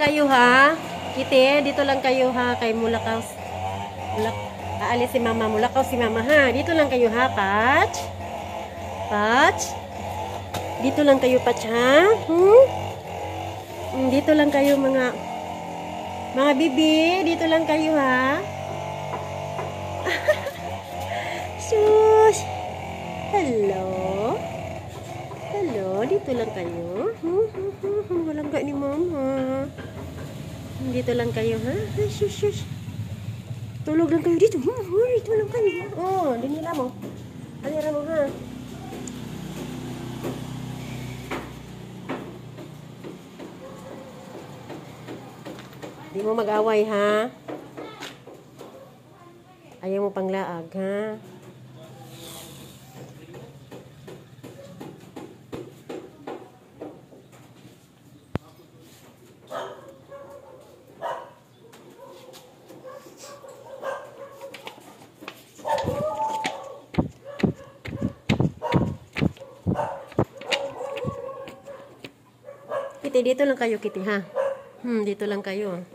kayo ha. Kite, dito lang kayo ha. Kay Mulakaw. Aalis si mama. Mulakaw si mama ha. Dito lang kayo ha, Patch. Patch. Dito lang kayo, Patch ha. Dito lang kayo mga bibi. Dito lang kayo ha. Sus. Hello. Hello, dito lang kayo. Walang gak ni mama. Dito lang kayo, ha? Shush. Tulog lang kayo dito. Dito lang kayo. Oh, dinila mo. Alira mo, ha? Di mo mag-away, ha? Ayaw mo panglaag, ha? Kitty, dito lang kayo, Kitty, ha? Dito lang kayo.